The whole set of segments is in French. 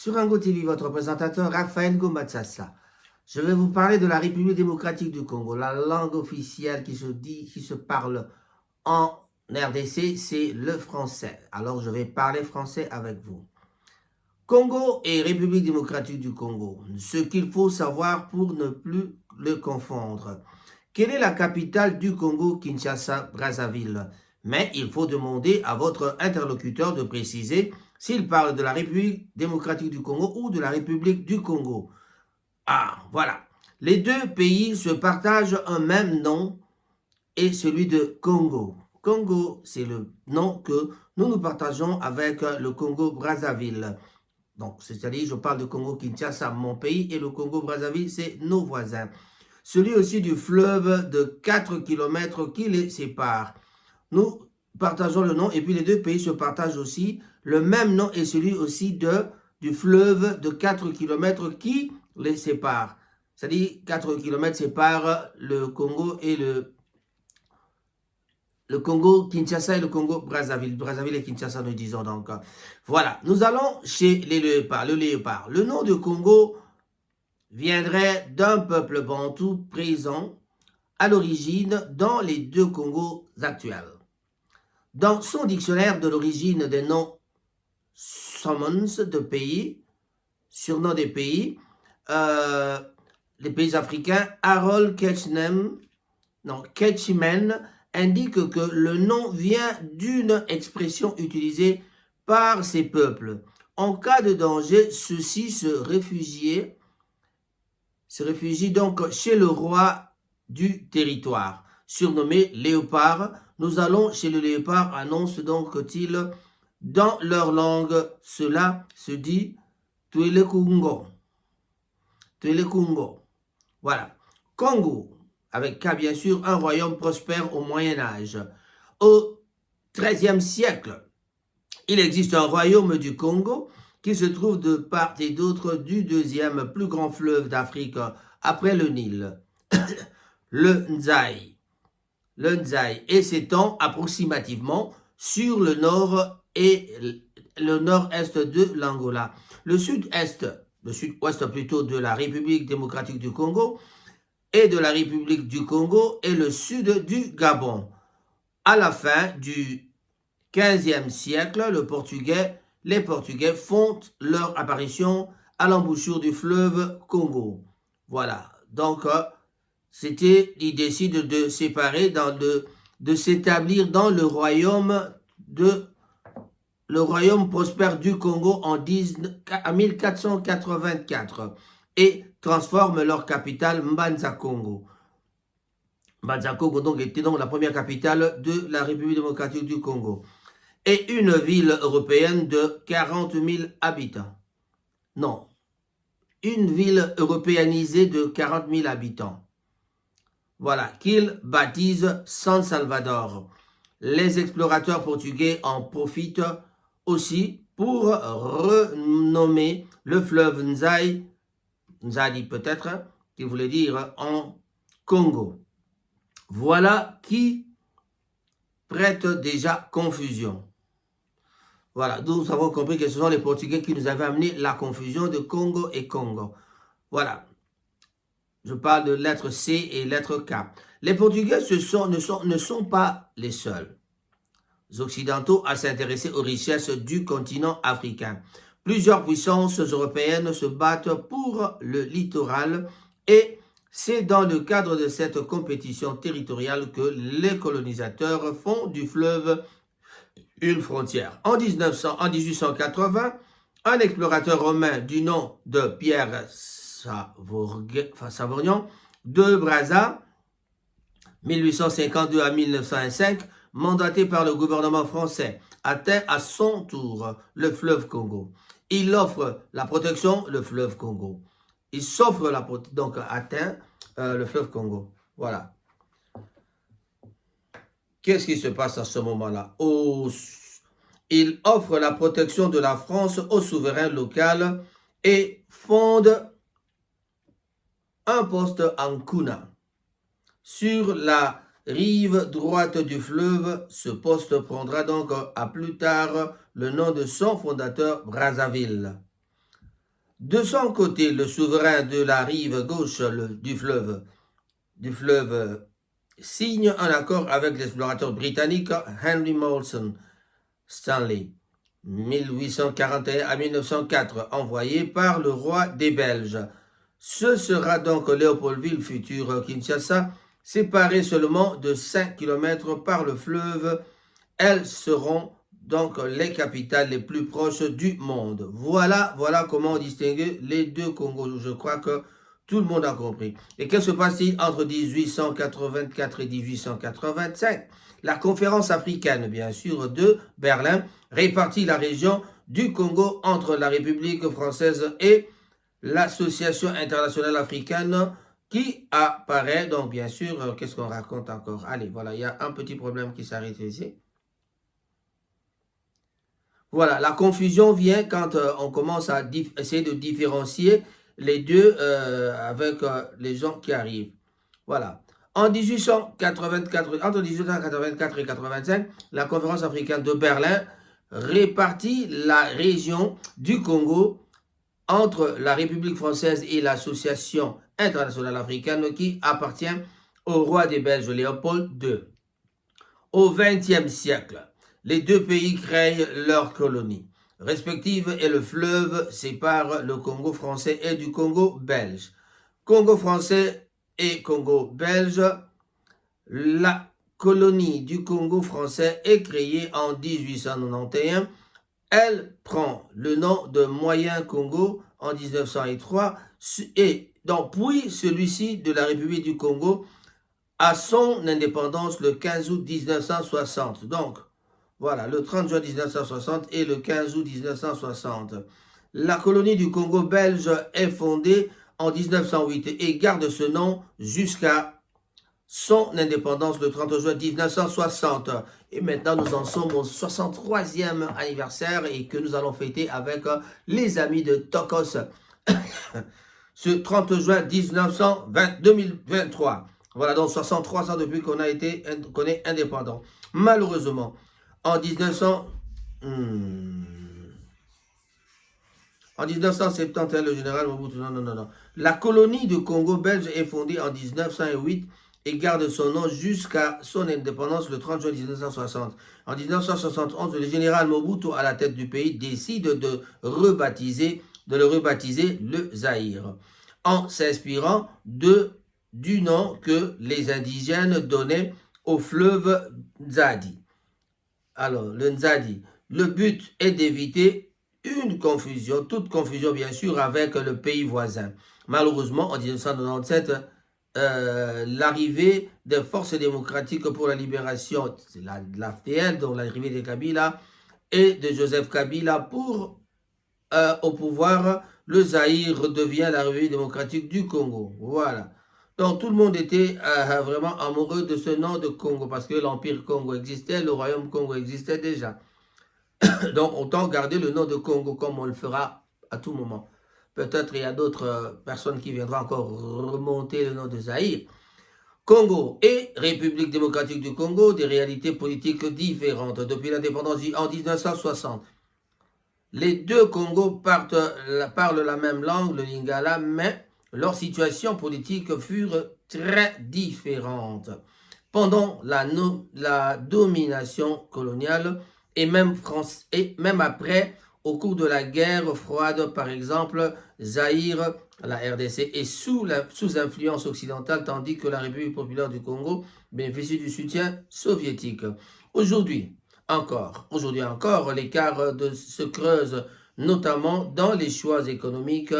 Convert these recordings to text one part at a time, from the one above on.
Sur Ango TV, votre présentateur Raphaël Gomatsassa. Je vais vous parler de la République démocratique du Congo. La langue officielle qui se parle en RDC, c'est le français. Alors, je vais parler français avec vous. Congo et République démocratique du Congo. Ce qu'il faut savoir pour ne plus le confondre. Quelle est la capitale du Congo? Kinshasa, Brazzaville. Mais il faut demander à votre interlocuteur de préciser s'il parle de la République démocratique du Congo ou de la République du Congo. Ah, voilà. Les deux pays se partagent un même nom et celui de Congo. Congo, c'est le nom que nous partageons avec le Congo-Brazzaville. Donc, c'est-à-dire, je parle de Congo-Kinshasa, mon pays, et le Congo-Brazzaville, c'est nos voisins. Celui aussi du fleuve de 4 km qui les sépare. Nous partageons le nom et puis les deux pays se partagent aussi le même nom et celui aussi du fleuve de 4 km qui les sépare. C'est-à-dire 4 km séparent le Congo et le Congo Kinshasa et le Congo Brazzaville. Brazzaville et Kinshasa, nous disons donc. Voilà, nous allons chez les léopards. Le léopard. Le nom de Congo viendrait d'un peuple bantou présent à l'origine dans les deux Congos actuels. Dans son dictionnaire de l'origine des noms summons de pays, surnoms des pays, les pays africains, Harold Ketchman indique que le nom vient d'une expression utilisée par ces peuples. En cas de danger, ceux-ci se réfugient donc chez le roi du territoire, surnommé léopard. Nous allons chez le léopard, annonce donc-t-il, dans leur langue, cela se dit Tuelekungo. Tuelekungo. Voilà. Congo, avec K bien sûr, un royaume prospère au Moyen-Âge. Au XIIIe siècle, il existe un royaume du Congo qui se trouve de part et d'autre du deuxième plus grand fleuve d'Afrique après le Nil, le Nzai, et s'étend approximativement sur le nord et le nord-est de l'Angola. Le sud-ouest plutôt de la République démocratique du Congo et de la République du Congo et le sud du Gabon. À la fin du XVe siècle, les Portugais font leur apparition à l'embouchure du fleuve Congo. Voilà, donc ils décident de séparer, de s'établir dans le royaume prospère du Congo en 1484 et transforment leur capitale Mbanza-Congo. Mbanza-Congo donc était donc la première capitale de la République démocratique du Congo. Et une ville européenne de 40 000 habitants. Non, une ville européanisée de 40 000 habitants. Voilà, qu'ils baptisent San Salvador. Les explorateurs portugais en profitent aussi pour renommer le fleuve Nzai peut-être, qui voulait dire en Congo. Voilà qui prête déjà confusion. Voilà, nous avons compris que ce sont les Portugais qui nous avaient amené la confusion de Congo et Congo. Voilà, je parle de lettre C et lettre K. Les Portugais ne sont pas les seuls occidentaux à s'intéresser aux richesses du continent africain. Plusieurs puissances européennes se battent pour le littoral et c'est dans le cadre de cette compétition territoriale que les colonisateurs font du fleuve une frontière. En 1880, un explorateur romain du nom de Pierre Savorgnan de Brazza, 1852 à 1905, mandaté par le gouvernement français, atteint à son tour le fleuve Congo. Il offre la protection, le fleuve Congo. Il s'offre la protection, donc atteint le fleuve Congo. Voilà. Qu'est-ce qui se passe à ce moment-là? Il offre la protection de la France au souverain local et fonde un poste en Kuna. Sur la rive droite du fleuve, ce poste prendra donc à plus tard le nom de son fondateur, Brazzaville. De son côté, le souverain de la rive gauche du fleuve signe un accord avec l'explorateur britannique Henry Molson Stanley, 1841 à 1904, envoyé par le roi des Belges. Ce sera donc Léopoldville, futur Kinshasa, séparé seulement de 5 km par le fleuve. Elles seront donc les capitales les plus proches du monde. Voilà comment distinguer les deux Congos. Je crois que tout le monde a compris. Et qu'est-ce qui se passe-t-il entre 1884 et 1885? La conférence africaine, bien sûr, de Berlin, répartit la région du Congo entre la République française et l'Association internationale africaine qui apparaît. Donc, bien sûr, qu'est-ce qu'on raconte encore? Allez, voilà, il y a un petit problème qui s'arrête ici. Voilà, la confusion vient quand on commence à essayer de différencier les deux avec les gens qui arrivent. Voilà. En 1884, entre 1884 et 85, la conférence africaine de Berlin répartit la région du Congo entre la République française et l'Association internationale africaine qui appartient au roi des Belges Léopold II. Au XXe siècle, les deux pays créent leurs colonies respectives et le fleuve sépare le Congo français et du Congo belge. Congo français et Congo belge, la colonie du Congo français est créée en 1891. Elle prend le nom de Moyen Congo en 1903 et donc puis celui-ci de la République du Congo à son indépendance le 15 août 1960. Donc, voilà, le 30 juin 1960 et le 15 août 1960. La colonie du Congo belge est fondée en 1908 et garde ce nom jusqu'à son indépendance le 30 juin 1960. Et maintenant, nous en sommes au 63e anniversaire et que nous allons fêter avec les amis de Tokos ce 30 juin 2023. Voilà, donc 63 ans depuis qu'on est indépendant. Malheureusement, en 1971, le général Mobutu, non. La colonie du Congo belge est fondée en 1908 et garde son nom jusqu'à son indépendance le 30 juin 1960. En 1971, le général Mobutu, à la tête du pays, décide de le rebaptiser le Zaïre, en s'inspirant du nom que les indigènes donnaient au fleuve Nzadi. Alors, le Nzadi, le but est d'éviter toute confusion bien sûr avec le pays voisin. Malheureusement, en 1997, l'arrivée des forces démocratiques pour la libération, c'est l'AFDL, donc l'arrivée de Kabila et de Joseph Kabila au pouvoir, le Zaïre devient la République démocratique du Congo. Voilà. Donc tout le monde était vraiment amoureux de ce nom de Congo parce que l'Empire Congo existait, le Royaume Congo existait déjà. Donc autant garder le nom de Congo comme on le fera à tout moment. Peut-être il y a d'autres personnes qui viendront encore remonter le nom de Zaïre. Congo et République démocratique du Congo, des réalités politiques différentes depuis l'indépendance en 1960. Les deux Congos parlent la même langue, le Lingala, mais leurs situations politiques furent très différentes. Pendant la domination coloniale et même après, au cours de la guerre froide, par exemple, Zaïre, la RDC, est sous influence occidentale, tandis que la République populaire du Congo bénéficie du soutien soviétique. Aujourd'hui encore, l'écart se creuse, notamment dans les choix économiques,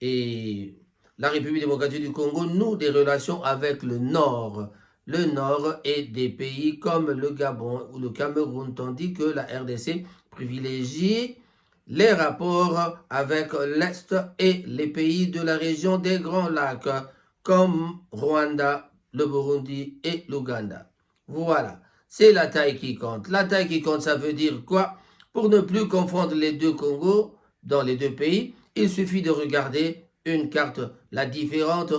et la République démocratique du Congo noue des relations avec le Nord et des pays comme le Gabon ou le Cameroun, tandis que la RDC privilégie les rapports avec l'Est et les pays de la région des Grands Lacs, comme Rwanda, le Burundi et l'Ouganda. Voilà, c'est la taille qui compte. La taille qui compte, ça veut dire quoi? Pour ne plus confondre les deux Congos dans les deux pays, il suffit de regarder une carte. La différence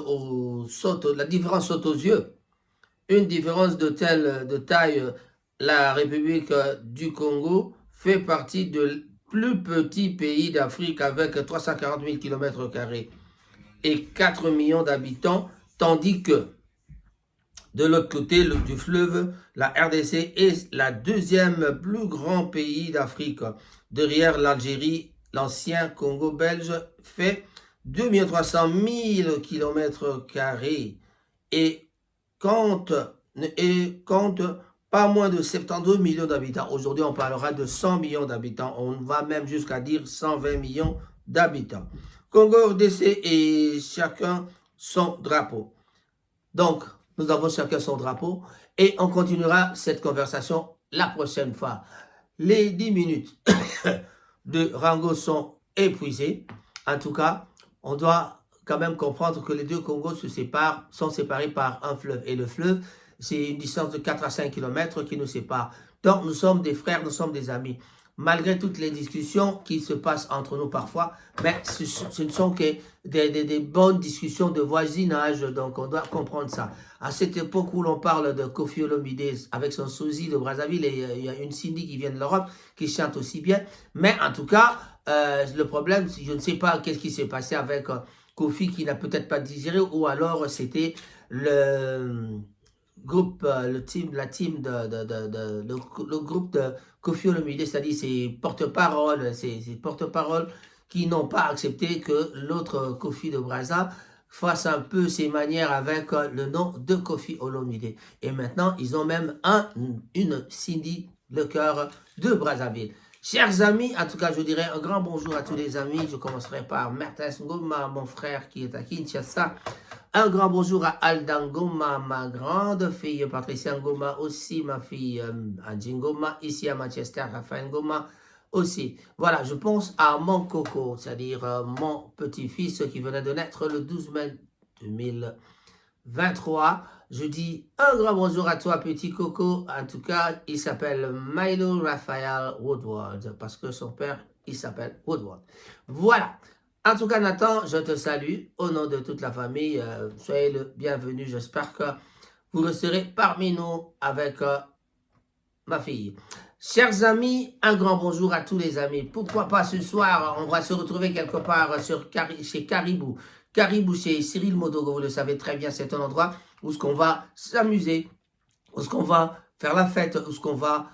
saute aux yeux. Une différence de taille, la République du Congo fait partie plus petit pays d'Afrique avec 340 000 km² et 4 millions d'habitants, tandis que de l'autre côté du fleuve, la RDC est la deuxième plus grand pays d'Afrique. Derrière l'Algérie, l'ancien Congo belge fait 2 300 000 km² et compte pas moins de 72 millions d'habitants. Aujourd'hui, on parlera de 100 millions d'habitants. On va même jusqu'à dire 120 millions d'habitants. Congo RDC et chacun son drapeau. Donc, nous avons chacun son drapeau et on continuera cette conversation la prochaine fois. Les 10 minutes de Rango sont épuisées. En tout cas, on doit quand même comprendre que les deux Congos sont séparés par un fleuve. Et le fleuve, c'est une distance de 4 à 5 km qui nous sépare. Donc, nous sommes des frères, nous sommes des amis. Malgré toutes les discussions qui se passent entre nous parfois, mais ce ne sont que des bonnes discussions de voisinage, donc on doit comprendre ça. À cette époque où l'on parle de Koffi Olomide avec son sosie de Brazzaville, et il y a une Cindy qui vient de l'Europe qui chante aussi bien, mais en tout cas, le problème, je ne sais pas qu'est-ce qui s'est passé avec Koffi qui n'a peut-être pas digéré, ou alors c'était le groupe, le groupe de Koffi Olomide, c'est-à-dire ses porte-paroles, qui n'ont pas accepté que l'autre Koffi de Brazza fasse un peu ses manières avec le nom de Koffi Olomide. Et maintenant, ils ont même une Cindy, le cœur de Brazzaville. Chers amis, en tout cas, je dirais un grand bonjour à tous les amis. Je commencerai par Martin Ngoma, mon frère qui est à Kinshasa. Un grand bonjour à Alda Ngoma, ma grande fille, Patricia Ngoma aussi, ma fille Angie Ngoma, ici à Manchester, Raphaël Ngoma aussi. Voilà, je pense à mon coco, c'est-à-dire mon petit-fils qui venait de naître le 12 mai 2023. Je dis un grand bonjour à toi, petit coco. En tout cas, il s'appelle Milo Raphael Woodward, parce que son père, il s'appelle Woodward. Voilà. En tout cas, Nathan, je te salue au nom de toute la famille. Soyez le bienvenu. J'espère que vous resterez parmi nous avec ma fille. Chers amis, un grand bonjour à tous les amis. Pourquoi pas ce soir, on va se retrouver quelque part chez Caribou. Caribou chez Cyril Modogo, vous le savez très bien, c'est un endroit où on va s'amuser, où on va faire la fête, où on va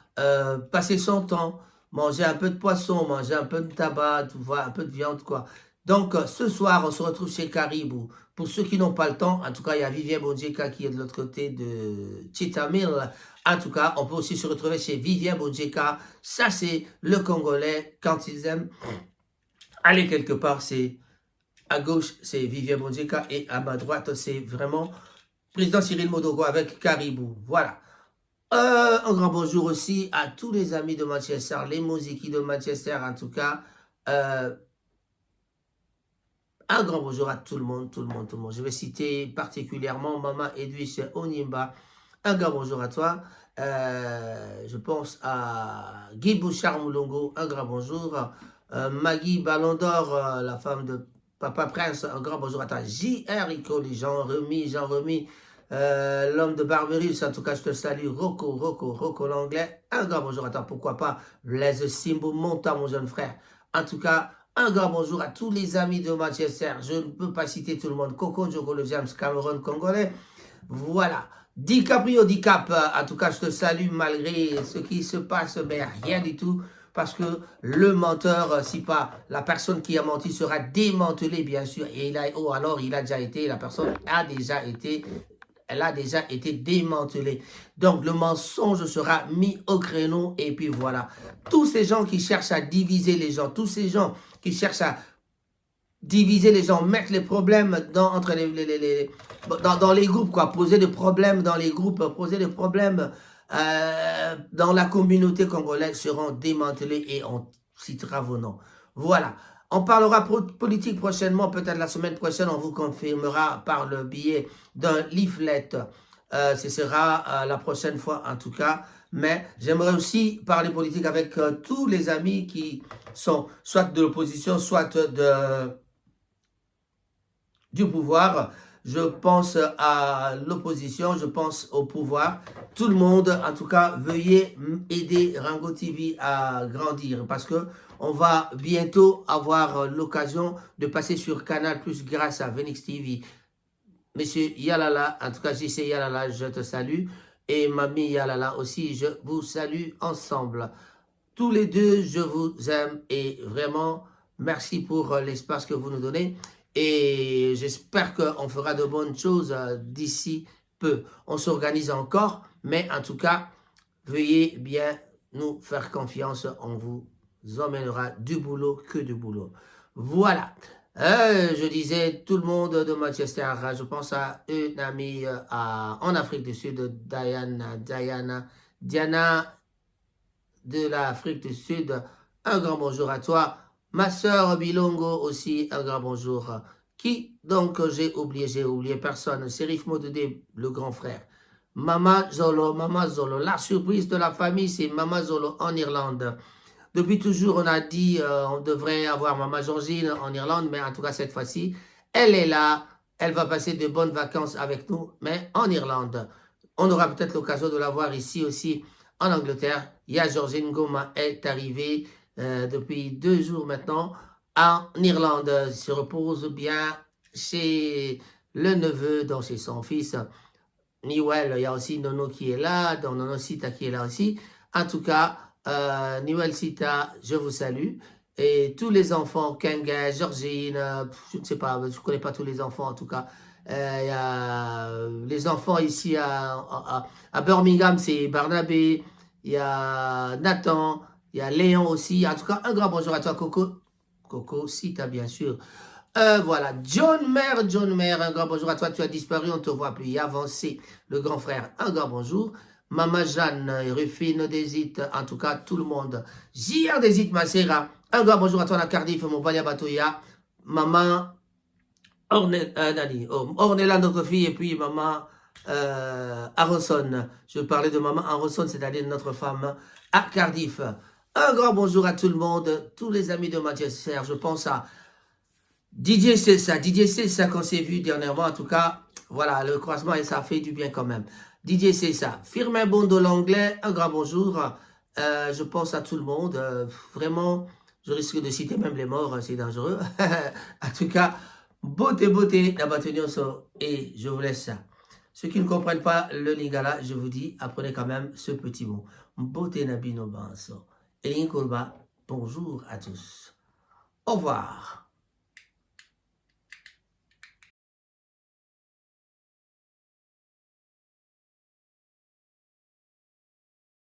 passer son temps, manger un peu de poisson, manger un peu de tabac, un peu de viande, quoi. Donc, ce soir, on se retrouve chez Caribou. Pour ceux qui n'ont pas le temps, en tout cas, il y a Vivien Bondjeka qui est de l'autre côté de Cheetah Mill. En tout cas, on peut aussi se retrouver chez Vivien Bondjeka. Ça, c'est le Congolais. Quand ils aiment aller quelque part, c'est à gauche, c'est Vivien Bondjeka. Et à ma droite, c'est vraiment président Cyril Modogo avec Caribou. Voilà. Un grand bonjour aussi à tous les amis de Manchester, les Moziki de Manchester, en tout cas. Un grand bonjour à tout le monde, tout le monde, tout le monde. Je vais citer particulièrement Maman Edwige Onimba. Un grand bonjour à toi. Je pense à Guy Bouchard Moulongo. Un grand bonjour. Maggie Ballon d'Or, la femme de Papa Prince. Un grand bonjour à toi. J.R. Rico, Jean-Remy, l'homme de Barberis. En tout cas, je te salue. Rocco l'anglais. Un grand bonjour à toi. Pourquoi pas Blaise Simbo Monta, mon jeune frère. En tout cas, un grand bonjour à tous les amis de Manchester. Je ne peux pas citer tout le monde. Coco, Joko, le James, Cameron, Congolais. Voilà. DiCaprio, DiCap. En tout cas, je te salue malgré ce qui se passe, mais rien du tout. Parce que le menteur, si pas la personne qui a menti, sera démantelée, bien sûr. Et alors il a déjà été, la personne a déjà été... Elle a déjà été démantelée. Donc, le mensonge sera mis au créneau. Et puis, voilà. Tous ces gens qui cherchent à diviser les gens, tous ces gens qui cherchent à diviser les gens, mettre les problèmes dans les groupes, quoi. Poser des problèmes dans les groupes, poser des problèmes dans la communauté congolaise seront démantelés et on citera vos noms. Voilà. On parlera politique prochainement, peut-être la semaine prochaine, on vous confirmera par le biais d'un leaflet. Ce sera la prochaine fois en tout cas. Mais j'aimerais aussi parler politique avec tous les amis qui sont soit de l'opposition, soit du pouvoir. Je pense à l'opposition, je pense au pouvoir. Tout le monde, en tout cas, veuillez aider Rango TV à grandir parce que On va bientôt avoir l'occasion de passer sur Canal Plus grâce à Venix TV. Monsieur Yalala, en tout cas, JC Yalala, je te salue. Et Mamie Yalala aussi, je vous salue ensemble. Tous les deux, je vous aime et vraiment, merci pour l'espace que vous nous donnez. Et j'espère qu'on fera de bonnes choses d'ici peu. On s'organise encore, mais en tout cas, veuillez bien nous faire confiance. On vous emmènera du boulot que du boulot. Voilà. Je disais, tout le monde de Manchester, je pense à une amie en Afrique du Sud, Diana de l'Afrique du Sud. Un grand bonjour à toi. Ma soeur Bilongo aussi, un grand bonjour. Qui donc j'ai oublié personne. Serif Modede, le grand frère. Mama Zolo, la surprise de la famille, c'est Mama Zolo en Irlande. Depuis toujours, on a dit on devrait avoir Mama Georgine en Irlande, mais en tout cas, cette fois-ci, elle est là. Elle va passer de bonnes vacances avec nous, mais en Irlande. On aura peut-être l'occasion de la voir ici aussi, en Angleterre. Il y a Georgine Goma est arrivée depuis 2 jours maintenant en Irlande. Elle se repose bien chez le neveu, donc chez son fils. Niwel, il y a aussi Nono qui est là, donc Nono Sita qui est là aussi. En tout cas, Niwel Sita, je vous salue. Et tous les enfants, Kenga, Georgine, je ne sais pas, je ne connais pas tous les enfants en tout cas. Il y a les enfants ici à Birmingham, c'est Barnabé, il y a Nathan, il y a Léon aussi. En tout cas, un grand bonjour à toi, Coco. Coco Sita, bien sûr. Voilà, John Maire, un grand bonjour à toi, tu as disparu, on ne te voit plus, avancé, le grand frère, un grand bonjour. Maman Jeanne, Rufine Desit, en tout cas, tout le monde. JR Desit, ma sœur, un grand bonjour à toi, la Cardiff, mon Balia Batoya. Maman Ornella, notre fille, et puis maman Aronson. Je parlais de maman Aronson, c'est-à-dire notre femme à Cardiff. Un grand bonjour à tout le monde, tous les amis de Manchester, je pense à Didier, c'est ça qu'on s'est vu dernièrement, en tout cas, voilà, le croisement, et ça fait du bien quand même. Didier, c'est ça. Firmin Bondo l'anglais, un grand bonjour. Je pense à tout le monde. Vraiment, je risque de citer même les morts, c'est dangereux. En tout cas, beauté, et je vous laisse ça. Ceux qui ne comprennent pas le lingala, je vous dis, apprenez quand même ce petit mot. Beauté Nabino Banso. Et bonjour à tous. Au revoir.